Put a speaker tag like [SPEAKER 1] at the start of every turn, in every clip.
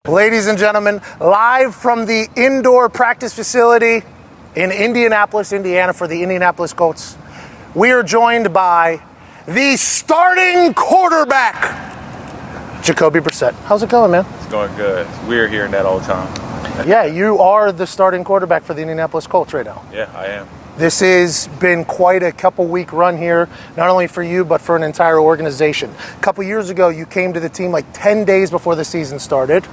[SPEAKER 1] Ladies and gentlemen, live from the indoor practice facility in Indianapolis, Indiana for the Indianapolis Colts, we are joined by the starting quarterback, Jacoby Brissett. How's it going, man?
[SPEAKER 2] It's going good. We're hearing that all the time.
[SPEAKER 1] Yeah, you are the starting quarterback for the Indianapolis Colts right now.
[SPEAKER 2] Yeah, I am.
[SPEAKER 1] This has been quite a couple-week run here, not only for you, but for an entire organization. A couple years ago, you came to the team like 10 days before the season started.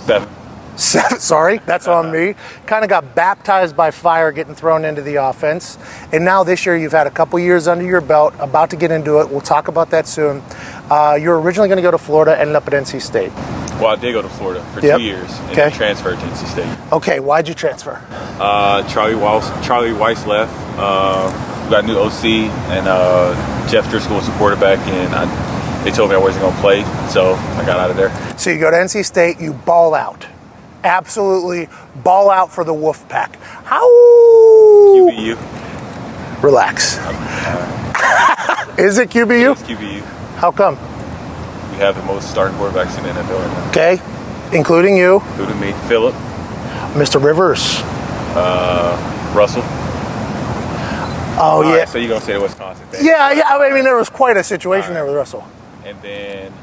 [SPEAKER 2] Seven.
[SPEAKER 1] Sorry, that's on me. Kind of got baptized by fire getting thrown into the offense. And now this year, you've had a couple years under your belt, about to get into it. We'll talk about that soon. You're originally going to go to Florida, ended up at NC State.
[SPEAKER 2] Well, I did go to Florida for 2 years and then transferred to NC State.
[SPEAKER 1] Okay, why'd you transfer?
[SPEAKER 2] Charlie Weiss left. We got a new OC, and Jeff Driscoll was the quarterback, and they told me I wasn't going to play, so I got out of there.
[SPEAKER 1] So you go to NC State, you ball out. Absolutely ball out for the Wolfpack. How?
[SPEAKER 2] QBU.
[SPEAKER 1] Relax. Is it QBU?
[SPEAKER 2] It's QBU.
[SPEAKER 1] How come?
[SPEAKER 2] We have the most starting quarterbacks in the NFL right now.
[SPEAKER 1] Okay, including you.
[SPEAKER 2] Including me. Phillip.
[SPEAKER 1] Mr. Rivers.
[SPEAKER 2] Russell.
[SPEAKER 1] Oh, yeah.
[SPEAKER 2] Right, so you're going to say the Wisconsin thing.
[SPEAKER 1] Yeah, I mean, there was quite a situation there with Russell.
[SPEAKER 2] And then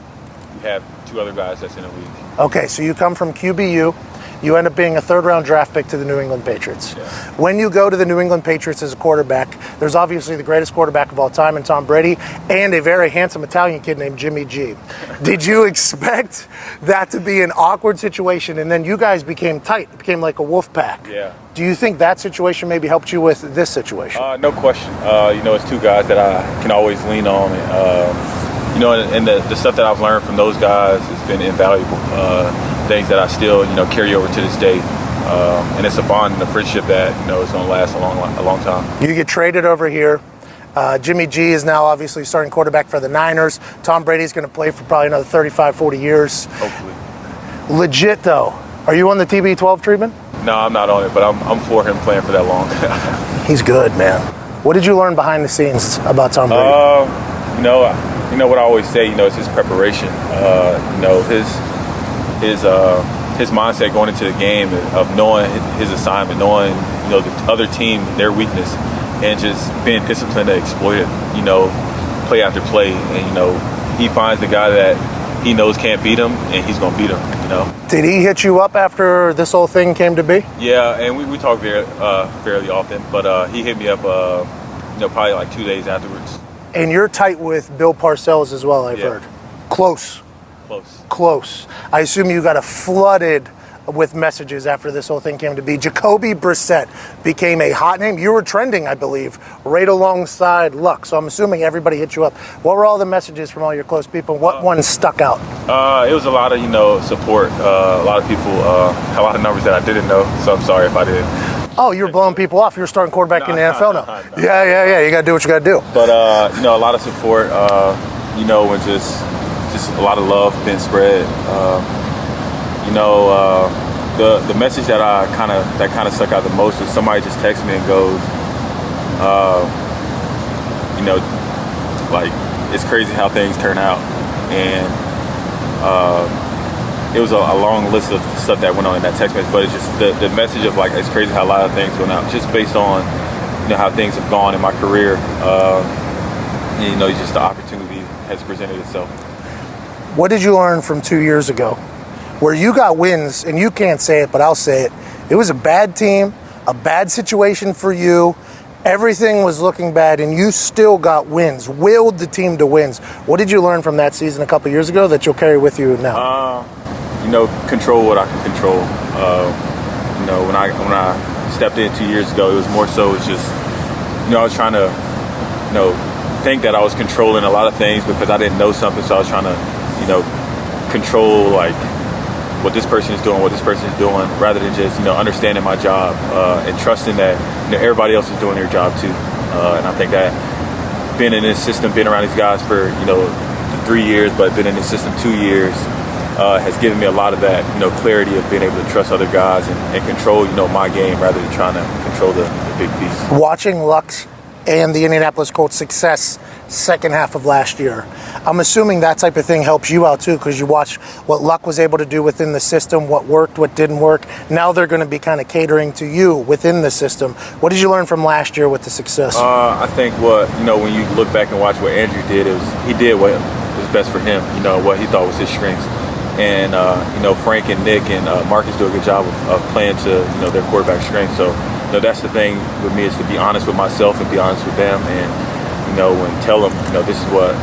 [SPEAKER 2] we have two other guys that's in the league.
[SPEAKER 1] Okay, so you come from QBU. You end up being a third-round draft pick to the New England Patriots.
[SPEAKER 2] Yeah.
[SPEAKER 1] When you go to the New England Patriots as a quarterback, there's obviously the greatest quarterback of all time in Tom Brady and a very handsome Italian kid named Jimmy G. Did you expect that to be an awkward situation? And then you guys became tight. It became like a wolf pack.
[SPEAKER 2] Yeah.
[SPEAKER 1] Do you think that situation maybe helped you with this situation?
[SPEAKER 2] No question. It's two guys that I can always lean on. And the stuff that I've learned from those guys has been invaluable. Things that I still, carry over to this day. And it's a bond and a friendship that, is going to last a long time. You
[SPEAKER 1] get traded over here. Jimmy G is now obviously starting quarterback for the Niners. Tom Brady's going to play for probably another 35, 40 years.
[SPEAKER 2] Hopefully.
[SPEAKER 1] Legit, though. Are you on the TB12 treatment?
[SPEAKER 2] No, I'm not on it, but I'm for him playing for that long.
[SPEAKER 1] He's good, man. What did you learn behind the scenes about Tom Brady?
[SPEAKER 2] What I always say, it's his preparation. His mindset going into the game of knowing his assignment, knowing, the other team, their weakness, and just being disciplined to exploit it, play after play. And, he finds the guy that he knows can't beat him, and he's going to beat him, Did
[SPEAKER 1] he hit you up after this whole thing came to be?
[SPEAKER 2] Yeah, and we talk fairly often, but he hit me up, probably like 2 days afterwards.
[SPEAKER 1] And you're tight with Bill Parcells as well, I've heard. Close. I assume you got flooded with messages after this whole thing came to be. Jacoby Brissett became a hot name. You were trending, I believe, right alongside Luck. So I'm assuming everybody hit you up. What were all the messages from all your close people? What one stuck out?
[SPEAKER 2] It was a lot of, support. A lot of people, a lot of numbers that I didn't know. So I'm sorry if I did.
[SPEAKER 1] Oh, you're blowing people off. You're starting quarterback in the NFL now. No. Yeah. You got to do what you got to do.
[SPEAKER 2] But, a lot of support, and just a lot of love being spread. The message that kind of stuck out the most is somebody just texts me and goes, it's crazy how things turn out. And it was a long list of stuff that went on in that text message, but it's just the message of it's crazy how a lot of things went out, just based on how things have gone in my career. Just the opportunity has presented itself.
[SPEAKER 1] What did you learn from 2 years ago, where you got wins, and you can't say it, but I'll say it. It was a bad team, a bad situation for you. Everything was looking bad, and you still got wins, willed the team to wins. What did you learn from that season a couple years ago that you'll carry with you now?
[SPEAKER 2] Control what I can control. When I stepped in 2 years ago, it was more so it's just, I was trying to, think that I was controlling a lot of things because I didn't know something, so I was trying to, control what this person is doing, rather than just, understanding my job and trusting that, everybody else is doing their job too. And I think that being in this system, being around these guys for, 3 years, but been in this system 2 years, has given me a lot of that, clarity of being able to trust other guys and control, my game rather than trying to control the big piece.
[SPEAKER 1] Watching Lux and the Indianapolis Colts' success second half of last year. I'm assuming that type of thing helps you out too, because you watch what Luck was able to do within the system, what worked, what didn't work. Now they're going to be kind of catering to you within the system. What did you learn from last year with the success?
[SPEAKER 2] I think when you look back and watch what Andrew did, he did what was best for him, what he thought was his strengths. And, Frank and Nick and Marcus do a good job of playing to, their quarterback strengths. So, that's the thing with me, is to be honest with myself and be honest with them, and and tell them, this is what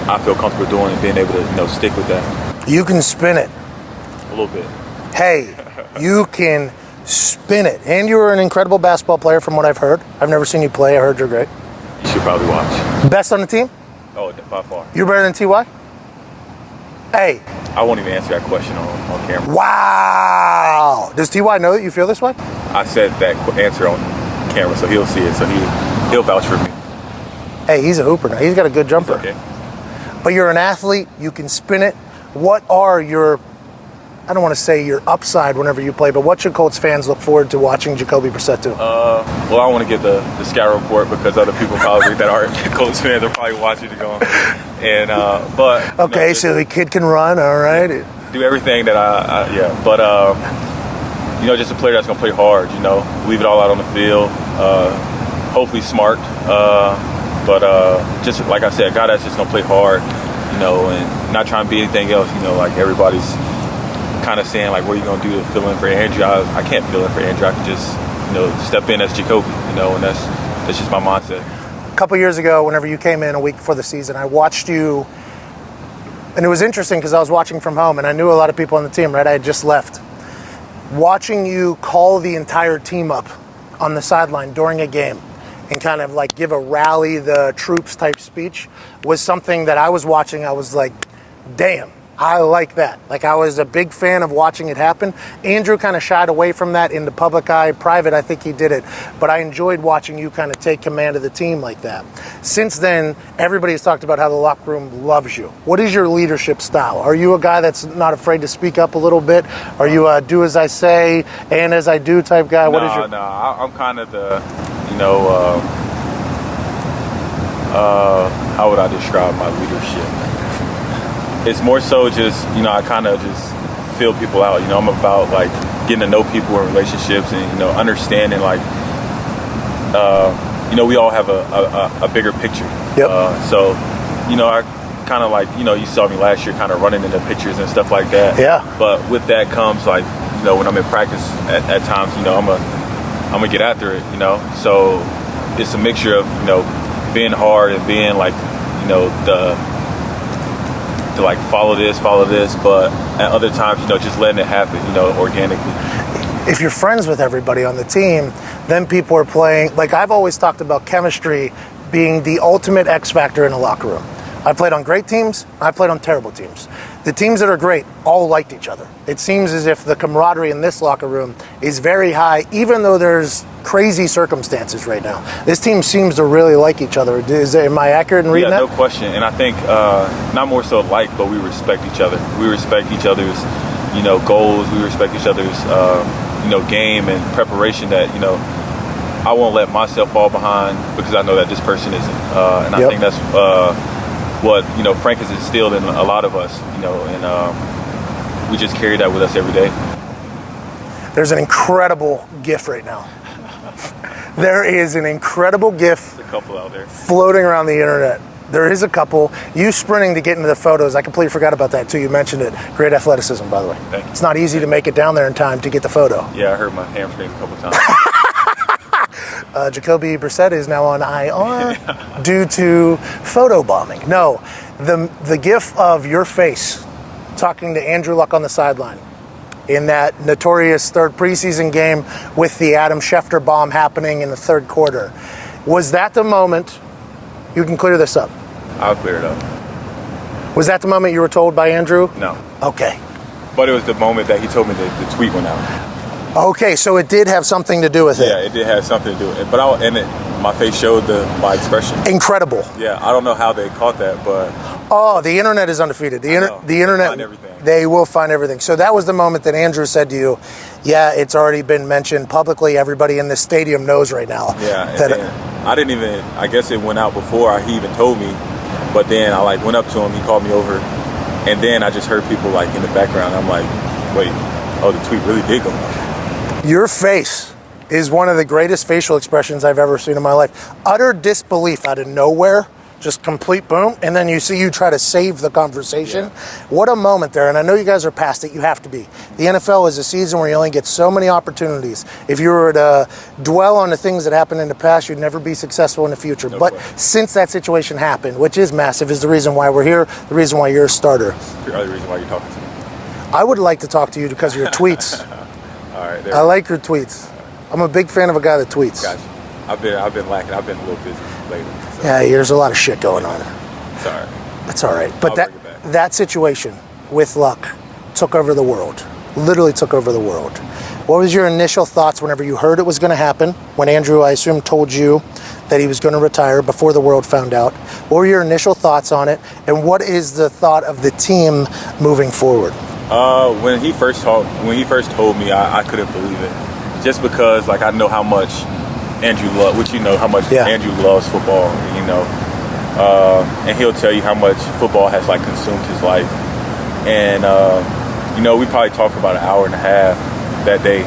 [SPEAKER 2] I feel comfortable doing, and being able to, stick with that.
[SPEAKER 1] You can spin it.
[SPEAKER 2] A little bit.
[SPEAKER 1] Hey, you can spin it. And you were an incredible basketball player from what I've heard. I've never seen you play. I heard you're great.
[SPEAKER 2] You should probably watch.
[SPEAKER 1] Best on the team?
[SPEAKER 2] Oh, by far.
[SPEAKER 1] You're better than T.Y.? Hey.
[SPEAKER 2] I won't even answer that question on camera.
[SPEAKER 1] Wow. Does T.Y. know that you feel this way?
[SPEAKER 2] I said that answer on camera, so he'll see it. So he'll vouch for me.
[SPEAKER 1] Hey, he's a hooper now. He's got a good jumper.
[SPEAKER 2] Okay.
[SPEAKER 1] But you're an athlete. You can spin it. What are your, I don't want to say your upside whenever you play, but what should Colts fans look forward to watching Jacoby Brissett do?
[SPEAKER 2] Well, I want to give the scout report, because other people probably that aren't Colts fans are probably watching it going. And but
[SPEAKER 1] okay, so the kid can run. All right.
[SPEAKER 2] Do everything that but just a player that's gonna play hard. Leave it all out on the field. Hopefully smart. But just like I said, a guy that's just gonna play hard. And not trying to be anything else. Like everybody's kind of saying, like, what are you gonna do to fill in for Andrew? I can't fill in for Andrew. I can just step in as Jacoby. And that's just my mindset.
[SPEAKER 1] A couple years ago, whenever you came in a week before the season, I watched you, and it was interesting because I was watching from home, and I knew a lot of people on the team, right? I had just left. Watching you call the entire team up on the sideline during a game and kind of like give a rally the troops type speech was something that I was watching. I was like, damn, I like that. Like, I was a big fan of watching it happen. Andrew kind of shied away from that in the public eye. Private, I think he did it. But I enjoyed watching you kind of take command of the team like that. Since then, everybody has talked about how the locker room loves you. What is your leadership style? Are you a guy that's not afraid to speak up a little bit? Are you a do as I say and as I do type guy?
[SPEAKER 2] No, I'm kind of the, how would I describe my leadership? It's more so just, I kind of just feel people out. I'm about, like, getting to know people in relationships and, understanding, like, we all have a bigger picture.
[SPEAKER 1] Yep.
[SPEAKER 2] So, I kind of, like, you saw me last year kind of running into pictures and stuff like that.
[SPEAKER 1] Yeah.
[SPEAKER 2] But with that comes, like, when I'm in practice at times, I'm going to get after it, So it's a mixture of, being hard and being, like, to like follow this, but at other times, just letting it happen, organically.
[SPEAKER 1] If you're friends with everybody on the team, then people are playing. Like, I've always talked about chemistry being the ultimate X factor in a locker room. I played on great teams. I played on terrible teams. The teams that are great all liked each other. It seems as if the camaraderie in this locker room is very high, even though there's crazy circumstances right now. This team seems to really like each other. Am I accurate in reading that?
[SPEAKER 2] Yeah, no question. And I think not more so like, but we respect each other. We respect each other's, goals. We respect each other's, game and preparation that, I won't let myself fall behind because I know that this person isn't. And I think that's what Frank has instilled in a lot of us, and we just carry that with us every day.
[SPEAKER 1] There's an incredible GIF right now. There is an incredible GIF.
[SPEAKER 2] There's a couple out there
[SPEAKER 1] floating around the internet. There is a couple. You sprinting to get into the photos. I completely forgot about that too. You mentioned it. Great athleticism, by the way.
[SPEAKER 2] Thank you.
[SPEAKER 1] It's not easy to make it down there in time to get the photo.
[SPEAKER 2] Yeah, I hurt my hamstrings a couple times.
[SPEAKER 1] Jacoby Brissett is now on IR due to photo bombing. No, the GIF of your face talking to Andrew Luck on the sideline in that notorious third preseason game with the Adam Schefter bomb happening in the third quarter. Was that the moment? You can clear this up.
[SPEAKER 2] I'll clear it up.
[SPEAKER 1] Was that the moment you were told by Andrew?
[SPEAKER 2] No.
[SPEAKER 1] Okay.
[SPEAKER 2] But it was the moment that he told me the tweet went out.
[SPEAKER 1] Okay, so it did have something to do with it.
[SPEAKER 2] Yeah, it did have something to do with it. But my face showed my expression.
[SPEAKER 1] Incredible.
[SPEAKER 2] Yeah, I don't know how they caught that, but
[SPEAKER 1] oh, the internet is undefeated. The internet.
[SPEAKER 2] Everything.
[SPEAKER 1] They will find everything. So that was the moment that Andrew said to you, yeah, it's already been mentioned publicly. Everybody in this stadium knows right now.
[SPEAKER 2] Yeah, I didn't even, I guess it went out before he even told me. But then I went up to him, he called me over, and then I just heard people in the background. I'm like, wait, oh, the tweet really did go out.
[SPEAKER 1] Your face is one of the greatest facial expressions I've ever seen in my life. Utter disbelief out of nowhere. Just complete boom, and then you see you try to save the conversation. Yeah. What a moment there, and I know you guys are past it. You have to be. The NFL is a season where you only get so many opportunities. If you were to dwell on the things that happened in the past, you'd never be successful in the future. No but way. Since that situation happened, which is massive, is the reason why we're here, the reason why you're a starter.
[SPEAKER 2] The other reason why you're talking to me.
[SPEAKER 1] I would like to talk to you because of your tweets.
[SPEAKER 2] All right.
[SPEAKER 1] I like your tweets. I'm a big fan of a guy that tweets.
[SPEAKER 2] Gotcha. I've been lacking. I've been a little busy lately. So.
[SPEAKER 1] Yeah, there's a lot of shit going on.
[SPEAKER 2] Sorry.
[SPEAKER 1] That's all right. But that situation with Luck took over the world. Literally took over the world. What was your initial thoughts whenever you heard it was going to happen? When Andrew, I assume, told you that he was going to retire before the world found out. What were your initial thoughts on it? And what is the thought of the team moving forward?
[SPEAKER 2] When he first told me, I couldn't believe it. Just because, I know how much Andrew loves, which how much Andrew loves football, and he'll tell you how much football has consumed his life. And we probably talked for about an hour and a half that day,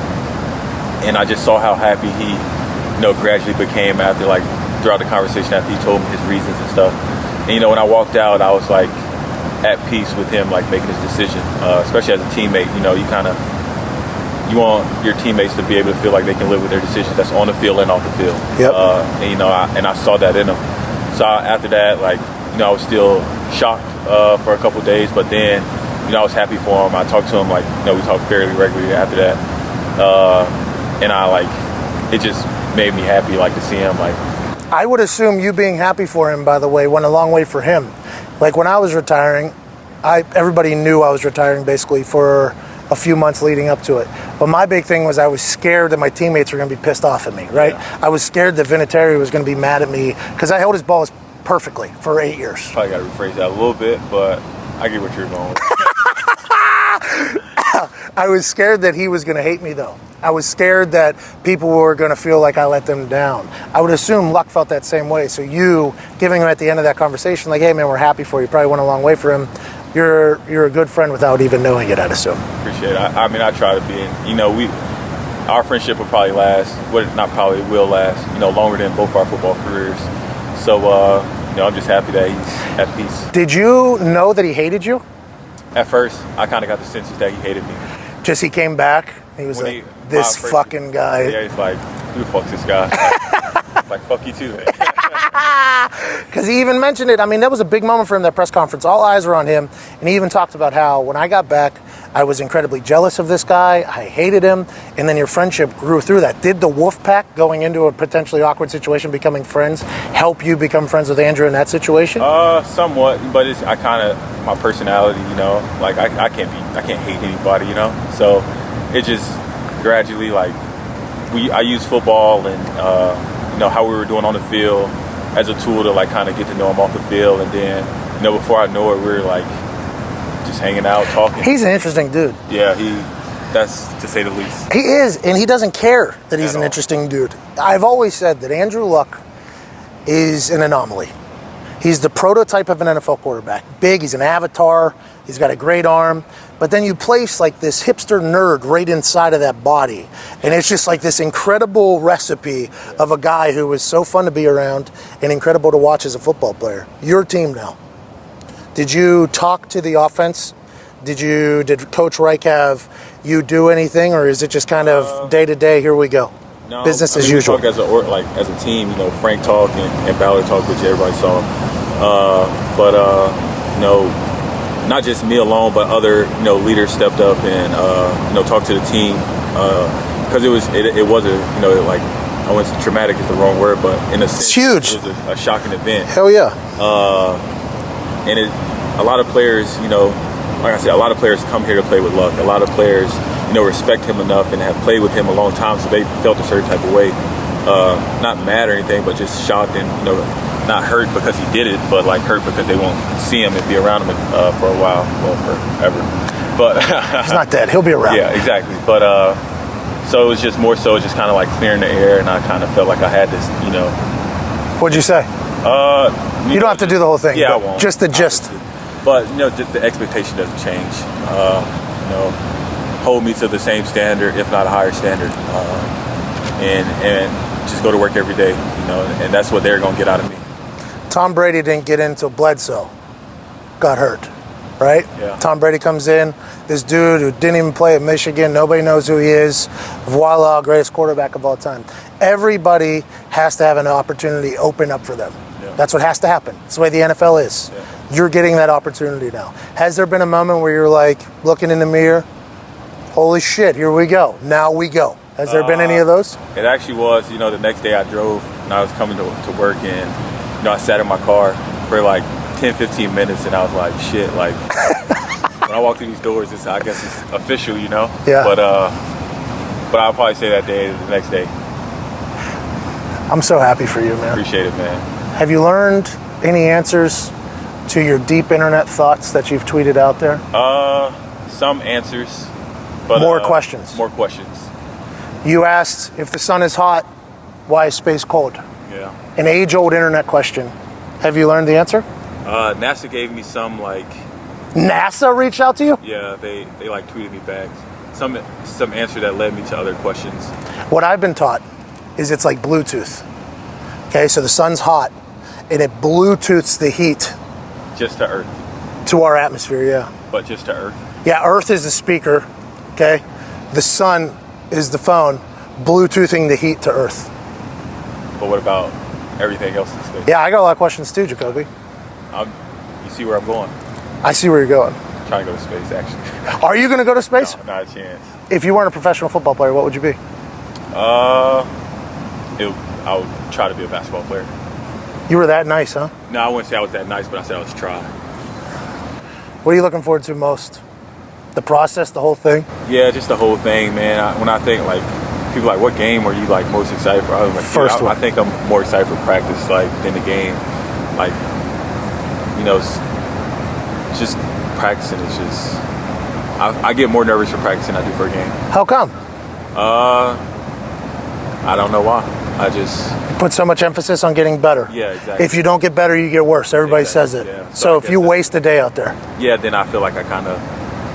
[SPEAKER 2] and I just saw how happy he gradually became after throughout the conversation after he told me his reasons and stuff. And when I walked out, I was at peace with him making his decision, especially as a teammate. You want your teammates to be able to feel like they can live with their decisions that's on the field and off the field.
[SPEAKER 1] Yep.
[SPEAKER 2] And I saw that in him. So after that, I was still shocked for a couple of days, but then, I was happy for him. I talked to him we talked fairly regularly after that. And it just made me happy to see him
[SPEAKER 1] I would assume you being happy for him, by the way, went a long way for him. When I was retiring, everybody knew I was retiring basically for a few months leading up to it. But my big thing was I was scared that my teammates were going to be pissed off at me, right? Yeah. I was scared that Vinatieri was going to be mad at me because I held his balls perfectly for 8 years.
[SPEAKER 2] Probably got to rephrase that a little bit, but I get what you're going with.
[SPEAKER 1] I was scared that he was going to hate me, though. I was scared that people were going to feel like I let them down. I would assume Luck felt that same way. So you giving him at the end of that conversation, hey, man, we're happy for you, probably went a long way for him. You're a good friend without even knowing it, I'd assume.
[SPEAKER 2] Appreciate it. I try to be. And, our friendship will probably last, will last, longer than both our football careers. So, I'm just happy that he's at peace.
[SPEAKER 1] Did you know that he hated you?
[SPEAKER 2] At first, I kind of got the sense that he hated me.
[SPEAKER 1] Just he came back, he was this fucking guy.
[SPEAKER 2] Yeah, he's who the fuck's this guy? Fuck you too, man.
[SPEAKER 1] Because he even mentioned it. That was a big moment for him, that press conference. All eyes were on him. And he even talked about how when I got back, I was incredibly jealous of this guy. I hated him. And then your friendship grew through that. Did the wolf pack going into a potentially awkward situation, becoming friends, help you become friends with Andrew in that situation?
[SPEAKER 2] Somewhat. But it's my personality, I can't hate anybody, So it just gradually, I use football and, how we were doing on the field as a tool to kind of get to know him off the field, and then before I know it, we were just hanging out, talking.
[SPEAKER 1] He's an interesting dude.
[SPEAKER 2] Yeah, that's to say the least.
[SPEAKER 1] He is, and he doesn't care that he's an interesting dude. I've always said that Andrew Luck is an anomaly. He's the prototype of an NFL quarterback. Big, he's an avatar, he's got a great arm, but then you place this hipster nerd right inside of that body, and it's just this incredible recipe of a guy who was so fun to be around and incredible to watch as a football player. Your team now. Did you talk to the offense? Did Coach Reich have you do anything, or is it just kind of day to day, here we go?
[SPEAKER 2] No,
[SPEAKER 1] business as usual.
[SPEAKER 2] We talk as a team, Frank talked and Ballard talked, which everybody saw. Not just me alone, but other leaders stepped up and talked to the team because it was I wouldn't say traumatic is the wrong word, but in a sense,
[SPEAKER 1] it's huge.
[SPEAKER 2] It was a shocking event.
[SPEAKER 1] Hell yeah.
[SPEAKER 2] And a lot of players, like I said, a lot of players come here to play with Luck. A lot of players, respect him enough and have played with him a long time, so they felt a certain type of way. Not mad or anything, but just shocked and, not hurt because he did it, but hurt because they won't see him and be around him for a while, forever. But
[SPEAKER 1] he's not dead. He'll be around.
[SPEAKER 2] Yeah, exactly. But so it was just more so just kind of like clearing the air, and I kind of felt like I had this,
[SPEAKER 1] What'd you say?
[SPEAKER 2] You
[SPEAKER 1] don't have to do the whole thing.
[SPEAKER 2] Yeah, I won't.
[SPEAKER 1] Just the gist.
[SPEAKER 2] But the expectation doesn't change. Hold me to the same standard, if not a higher standard, and just go to work every day. And that's what they're gonna get out of me.
[SPEAKER 1] Tom Brady didn't get in until Bledsoe got hurt, right?
[SPEAKER 2] Yeah.
[SPEAKER 1] Tom Brady comes in, this dude who didn't even play at Michigan, nobody knows who he is. Voila, greatest quarterback of all time. Everybody has to have an opportunity open up for them.
[SPEAKER 2] Yeah.
[SPEAKER 1] That's what has to happen. That's the way the NFL is.
[SPEAKER 2] Yeah.
[SPEAKER 1] You're getting that opportunity now. Has there been a moment where you're like looking in the mirror, holy shit, here we go, now we go? Has there been any of those?
[SPEAKER 2] It actually was, the next day I drove and I was coming to work, and, I sat in my car for like 10, 15 minutes, and I was like, shit, like, when I walk through these doors, I guess it's official,
[SPEAKER 1] Yeah.
[SPEAKER 2] But I'll probably say that day, the next day.
[SPEAKER 1] I'm so happy for you, man.
[SPEAKER 2] Appreciate it, man.
[SPEAKER 1] Have you learned any answers to your deep internet thoughts that you've tweeted out there?
[SPEAKER 2] Some answers, but
[SPEAKER 1] more questions.
[SPEAKER 2] More questions.
[SPEAKER 1] You asked, if the sun is hot, why is space cold?
[SPEAKER 2] Yeah.
[SPEAKER 1] An age-old internet question. Have you learned the answer?
[SPEAKER 2] NASA gave me some
[SPEAKER 1] NASA reached out to you?
[SPEAKER 2] Yeah, they tweeted me back some answer that led me to other questions.
[SPEAKER 1] What I've been taught is it's like Bluetooth. Okay, so the sun's hot, and it Bluetooths the heat
[SPEAKER 2] Just to Earth.
[SPEAKER 1] to our atmosphere. Yeah.
[SPEAKER 2] But just to Earth.
[SPEAKER 1] Yeah, Earth is the speaker. Okay, the sun is the phone, Bluetoothing the heat to Earth.
[SPEAKER 2] But what about everything else in space?
[SPEAKER 1] Yeah, I got a lot of questions too, Jacoby.
[SPEAKER 2] You see where I'm going?
[SPEAKER 1] I see where you're going.
[SPEAKER 2] I'm trying to go to space, actually.
[SPEAKER 1] Are you going to go to space?
[SPEAKER 2] No, not a chance.
[SPEAKER 1] If you weren't a professional football player, what would you be?
[SPEAKER 2] I would try to be a basketball player.
[SPEAKER 1] You were that nice, huh?
[SPEAKER 2] No, I wouldn't say I was that nice, but I said I was trying.
[SPEAKER 1] What are you looking forward to most? The process, the whole thing?
[SPEAKER 2] Yeah, just the whole thing, man. When I think, people what game are you, most excited for? I was like,
[SPEAKER 1] First one.
[SPEAKER 2] I think I'm more excited for practice, than the game. Just practicing is just... I get more nervous for practice than I do for a game.
[SPEAKER 1] How come?
[SPEAKER 2] I don't know why. I just...
[SPEAKER 1] Put so much emphasis on getting better.
[SPEAKER 2] Yeah, exactly.
[SPEAKER 1] If you don't get better, you get worse. Everybody says it.
[SPEAKER 2] Yeah.
[SPEAKER 1] So
[SPEAKER 2] I
[SPEAKER 1] if you
[SPEAKER 2] guess
[SPEAKER 1] waste a day out there.
[SPEAKER 2] Yeah, then I feel like I kind of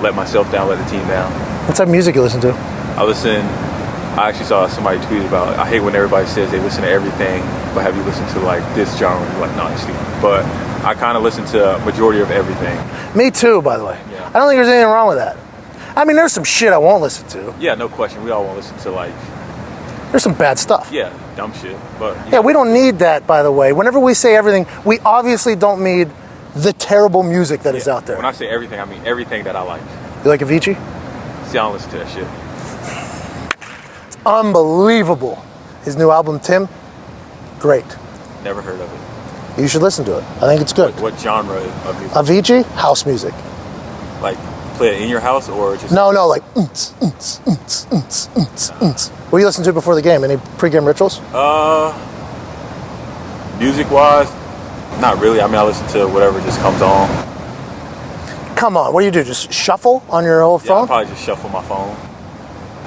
[SPEAKER 2] let myself down, let the team down.
[SPEAKER 1] What type of music you listen to?
[SPEAKER 2] I actually saw somebody tweet about, I hate when everybody says they listen to everything, but have you listened to this genre? No, it's stupid. But I kind of listen to a majority of everything.
[SPEAKER 1] Me too, by the way.
[SPEAKER 2] Yeah.
[SPEAKER 1] I don't think there's anything wrong with that. I mean, there's some shit I won't listen to.
[SPEAKER 2] Yeah, no question. We all want to listen to
[SPEAKER 1] There's some bad stuff.
[SPEAKER 2] yeah, dumb shit. But
[SPEAKER 1] Yeah, we don't need that, by the way. Whenever we say everything, we obviously don't need the terrible music that is out there.
[SPEAKER 2] When I say everything, I mean everything that I like.
[SPEAKER 1] You like Avicii?
[SPEAKER 2] See, I don't listen to that shit.
[SPEAKER 1] It's unbelievable. His new album, Tim, great.
[SPEAKER 2] Never heard of it.
[SPEAKER 1] You should listen to it. I think it's good.
[SPEAKER 2] What genre of music?
[SPEAKER 1] Avicii, house music.
[SPEAKER 2] Play it in your house or just...
[SPEAKER 1] No, like... What do you listen to before the game? Any pregame rituals?
[SPEAKER 2] Music-wise, not really. I mean, I listen to whatever just comes on.
[SPEAKER 1] Come on, what do? Just shuffle on your old
[SPEAKER 2] Yeah,
[SPEAKER 1] phone?
[SPEAKER 2] I probably just shuffle my phone.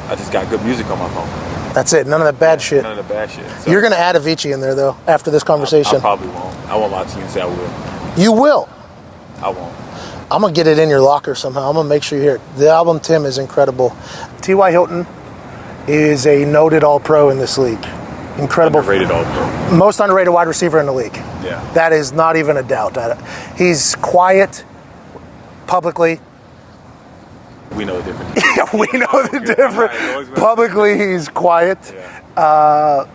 [SPEAKER 2] I just got good music on my phone.
[SPEAKER 1] That's it, none of that bad shit.
[SPEAKER 2] None of the bad shit. So
[SPEAKER 1] You're going to add Avicii in there, though, after this conversation.
[SPEAKER 2] I probably won't. I won't lie to you and say I will.
[SPEAKER 1] You will.
[SPEAKER 2] I won't.
[SPEAKER 1] I'm going to get it in your locker somehow. I'm going to make sure you hear it. The album, Tim, is incredible. T.Y. Hilton is a noted all-pro in this league. Incredible.
[SPEAKER 2] Underrated all-pro.
[SPEAKER 1] Most underrated wide receiver in the league.
[SPEAKER 2] Yeah.
[SPEAKER 1] That is not even a doubt. He's quiet publicly.
[SPEAKER 2] We know the difference.
[SPEAKER 1] Yeah, we know the difference. Publicly, he's quiet.
[SPEAKER 2] Yeah.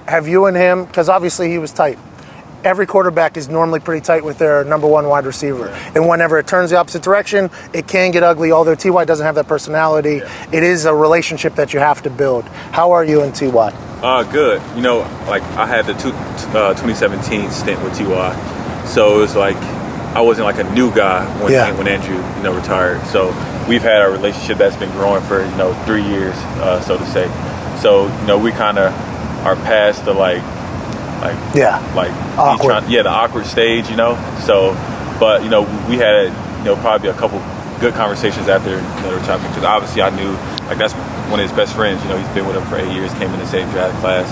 [SPEAKER 1] Have you and him, because obviously he was tight. Every quarterback is normally pretty tight with their number one wide receiver.
[SPEAKER 2] Yeah.
[SPEAKER 1] And whenever it turns the opposite direction, it can get ugly, although T.Y. doesn't have that personality. Yeah. It is a relationship that you have to build. How are you and T.Y.?
[SPEAKER 2] Good. I had the 2017 stint with T.Y. So it was I wasn't a new guy when Andrew, retired. So we've had a relationship that's been growing for, 3 years, so to say. So, we kind of are past the
[SPEAKER 1] awkward.
[SPEAKER 2] The awkward stage, So, but we had probably a couple good conversations after the chapter, because obviously I knew, like, that's one of his best friends. You know, he's been with him for 8 years, came in the same draft class.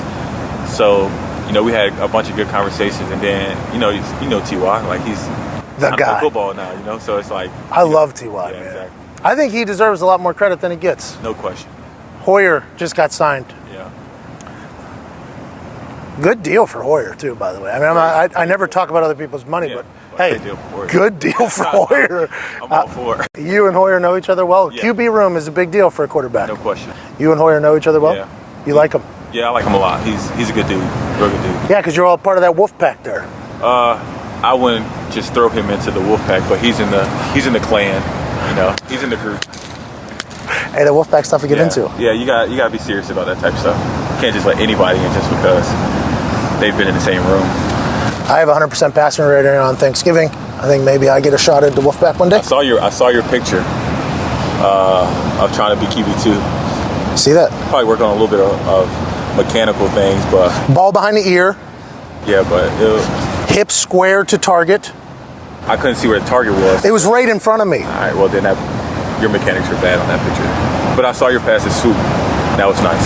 [SPEAKER 2] So, you know, we had a bunch of good conversations, and then, you know T.Y., like, he's
[SPEAKER 1] the guy.
[SPEAKER 2] Football now, you know, so it's like,
[SPEAKER 1] I love T.Y.,
[SPEAKER 2] yeah,
[SPEAKER 1] man.
[SPEAKER 2] exactly.
[SPEAKER 1] I think he deserves a lot more credit than he gets.
[SPEAKER 2] No question.
[SPEAKER 1] Hoyer just got signed.
[SPEAKER 2] Yeah.
[SPEAKER 1] Good deal for Hoyer, too, by the way. I mean, I never talk about other people's money,
[SPEAKER 2] Yeah,
[SPEAKER 1] but
[SPEAKER 2] well,
[SPEAKER 1] hey, good deal for Hoyer.
[SPEAKER 2] I'm all for it.
[SPEAKER 1] You and Hoyer know each other well.
[SPEAKER 2] Yeah.
[SPEAKER 1] QB room is a big deal for a quarterback.
[SPEAKER 2] No question.
[SPEAKER 1] You and Hoyer know each other well?
[SPEAKER 2] Yeah.
[SPEAKER 1] You like him?
[SPEAKER 2] Yeah, I like him a lot. He's a good dude, real good dude.
[SPEAKER 1] Yeah, because you're all part of that wolf pack there.
[SPEAKER 2] I wouldn't just throw him into the wolf pack, but he's in the clan. You know, he's in the group.
[SPEAKER 1] Hey, the wolf pack stuff to get into.
[SPEAKER 2] Yeah, you gotta be serious about that type of stuff. You can't just let anybody in just because they've been in the same room.
[SPEAKER 1] I have 100% passing rating on Thanksgiving. I think maybe I get a shot at the wolf pack one day.
[SPEAKER 2] I saw your picture of trying to be QB2.
[SPEAKER 1] See that?
[SPEAKER 2] Probably work on a little bit of mechanical things, but
[SPEAKER 1] ball behind the ear.
[SPEAKER 2] Yeah, but
[SPEAKER 1] hip square to target.
[SPEAKER 2] I couldn't see where the target was.
[SPEAKER 1] It was right in front of me.
[SPEAKER 2] All right, well then your mechanics are bad on that picture. But I saw your pass at swoop. That was nice.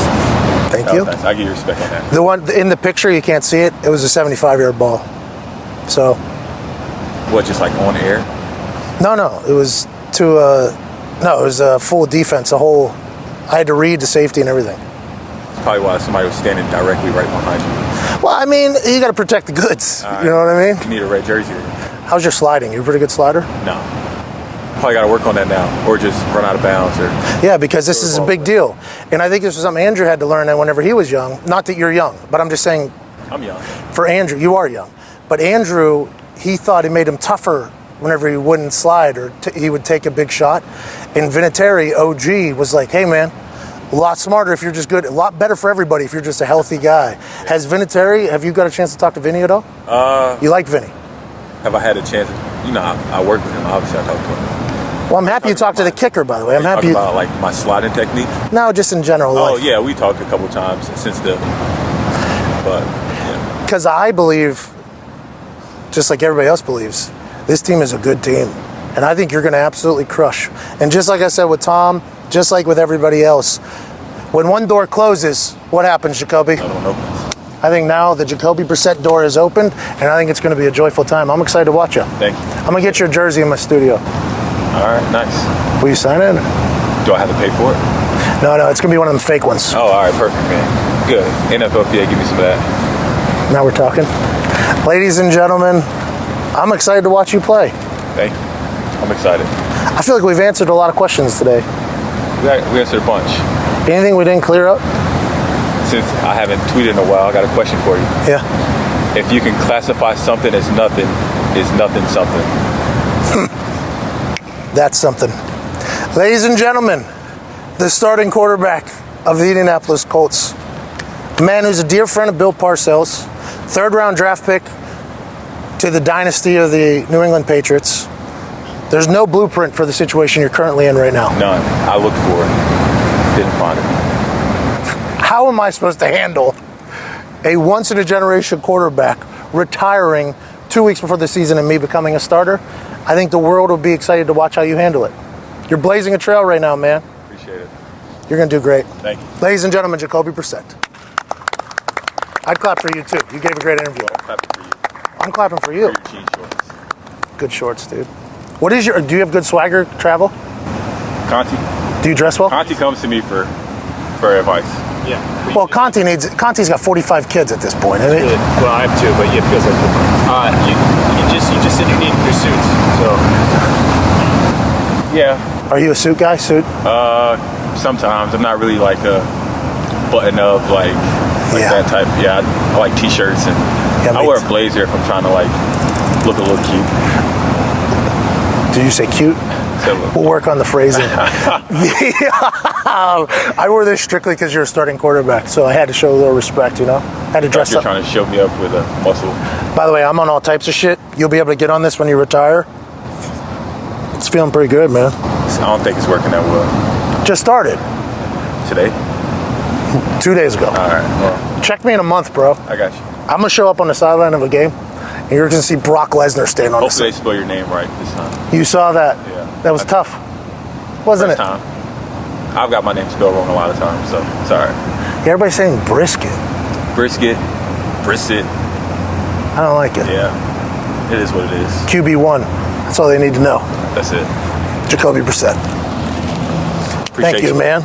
[SPEAKER 1] Thank you.
[SPEAKER 2] Nice. I give you respect on that.
[SPEAKER 1] The one in the picture, you can't see it. It was a 75-yard ball. So.
[SPEAKER 2] What? Just like on air?
[SPEAKER 1] No. It was it was a full defense. I had to read the safety and everything.
[SPEAKER 2] That's probably why somebody was standing directly right behind you.
[SPEAKER 1] Well, I mean, you got to protect the goods.
[SPEAKER 2] Right.
[SPEAKER 1] You know what I mean?
[SPEAKER 2] You need a red jersey.
[SPEAKER 1] How's your sliding? You a pretty good slider?
[SPEAKER 2] No. Probably got to work on that now, or just run out of bounds.
[SPEAKER 1] Yeah, because this is a big deal. And I think this was something Andrew had to learn whenever he was young. Not that you're young, but I'm just saying.
[SPEAKER 2] I'm young.
[SPEAKER 1] For Andrew, you are young. But Andrew, he thought it made him tougher whenever he wouldn't slide or he would take a big shot. And Vinatieri, OG, was like, hey, man, a lot smarter if you're just good. A lot better for everybody if you're just a healthy guy. Has Vinatieri, have you got a chance to talk to Vinny at all? You like Vinny?
[SPEAKER 2] Have I had a chance? You know, I work with him. Obviously, I talk to him.
[SPEAKER 1] Well, I'm happy you talked to the kicker, by the way. I'm happy.
[SPEAKER 2] About like my sliding technique?
[SPEAKER 1] No, just in general.
[SPEAKER 2] Oh, yeah, we talked a couple times since but yeah.
[SPEAKER 1] Because I believe, just like everybody else believes, this team is a good team. And I think you're going to absolutely crush. And just like I said with Tom, just like with everybody else, when one door closes, what happens, Jacoby?
[SPEAKER 2] I don't know.
[SPEAKER 1] I think now the Jacoby Brissett door is opened, and I think it's going to be a joyful time. I'm excited to watch you.
[SPEAKER 2] Thank you.
[SPEAKER 1] I'm going to get your jersey in my studio.
[SPEAKER 2] All right, nice.
[SPEAKER 1] Will you sign in?
[SPEAKER 2] Do I have to pay for it?
[SPEAKER 1] No, it's going to be one of them fake ones.
[SPEAKER 2] Oh, all right, perfect, man. Good. NFLPA, give me some of that.
[SPEAKER 1] Now we're talking. Ladies and gentlemen, I'm excited to watch you play.
[SPEAKER 2] Thank you. I'm excited.
[SPEAKER 1] I feel like we've answered a lot of questions today.
[SPEAKER 2] We answered a bunch.
[SPEAKER 1] Anything we didn't clear up?
[SPEAKER 2] Since I haven't tweeted in a while, I got a question for you.
[SPEAKER 1] Yeah.
[SPEAKER 2] If you can classify something as nothing, is nothing something?
[SPEAKER 1] That's something. Ladies and gentlemen, the starting quarterback of the Indianapolis Colts, a man who's a dear friend of Bill Parcells, third-round draft pick to the dynasty of the New England Patriots. There's no blueprint for the situation you're currently in right now.
[SPEAKER 2] None. I looked for it. Didn't find it.
[SPEAKER 1] How am I supposed to handle a once-in-a-generation quarterback retiring 2 weeks before the season and me becoming a starter? I think the world will be excited to watch how you handle it. You're blazing a trail right now, man.
[SPEAKER 2] Appreciate it.
[SPEAKER 1] You're going to do great.
[SPEAKER 2] Thank you.
[SPEAKER 1] Ladies and gentlemen, Jacoby Brissett. I'd clap for you, too. You gave a great interview.
[SPEAKER 2] I'm clapping for you.
[SPEAKER 1] I'm clapping for you.
[SPEAKER 2] For your jean shorts.
[SPEAKER 1] Good shorts, dude. Do you have good swagger travel?
[SPEAKER 2] Conti?
[SPEAKER 1] Do you dress well?
[SPEAKER 2] Conti comes to me for advice.
[SPEAKER 3] Yeah.
[SPEAKER 1] Well, Conti's got 45 kids at this point, isn't he?
[SPEAKER 3] Well, I have two, but it feels like you just said you need pursuits, so.
[SPEAKER 2] Yeah.
[SPEAKER 1] Are you a suit guy? Suit?
[SPEAKER 2] Sometimes. I'm not really like a button up like that type. Yeah, I like t-shirts and I wear a blazer if I'm trying to like look a little cute.
[SPEAKER 1] Did you say cute? We'll work on the phrasing. I wore this strictly because you're a starting quarterback, so I had to show a little respect, you know? Had to dress
[SPEAKER 2] You're
[SPEAKER 1] up.
[SPEAKER 2] trying to show me up with a muscle.
[SPEAKER 1] By the way, I'm on all types of shit. You'll be able to get on this when you retire. It's feeling pretty good, man.
[SPEAKER 2] I don't think it's working that well.
[SPEAKER 1] Just started.
[SPEAKER 2] Today?
[SPEAKER 1] 2 days ago.
[SPEAKER 2] All right. Well,
[SPEAKER 1] check me in a month, bro.
[SPEAKER 2] I got you.
[SPEAKER 1] I'm going to show up on the sideline of a game, and you're going to see Brock Lesnar stand on the
[SPEAKER 2] Hopefully they spell your name right this time.
[SPEAKER 1] You saw that.
[SPEAKER 2] Yeah.
[SPEAKER 1] That was tough. Wasn't
[SPEAKER 2] First
[SPEAKER 1] it?
[SPEAKER 2] time. I've got my name spelled wrong a lot of times, so it's all right.
[SPEAKER 1] Yeah, everybody's saying brisket.
[SPEAKER 2] Brisket, Brissett.
[SPEAKER 1] I don't like it.
[SPEAKER 2] Yeah, it is what it is.
[SPEAKER 1] QB1. That's all they need to know.
[SPEAKER 2] That's it.
[SPEAKER 1] Jacoby Brissett.
[SPEAKER 2] Appreciate
[SPEAKER 1] Thank you, man.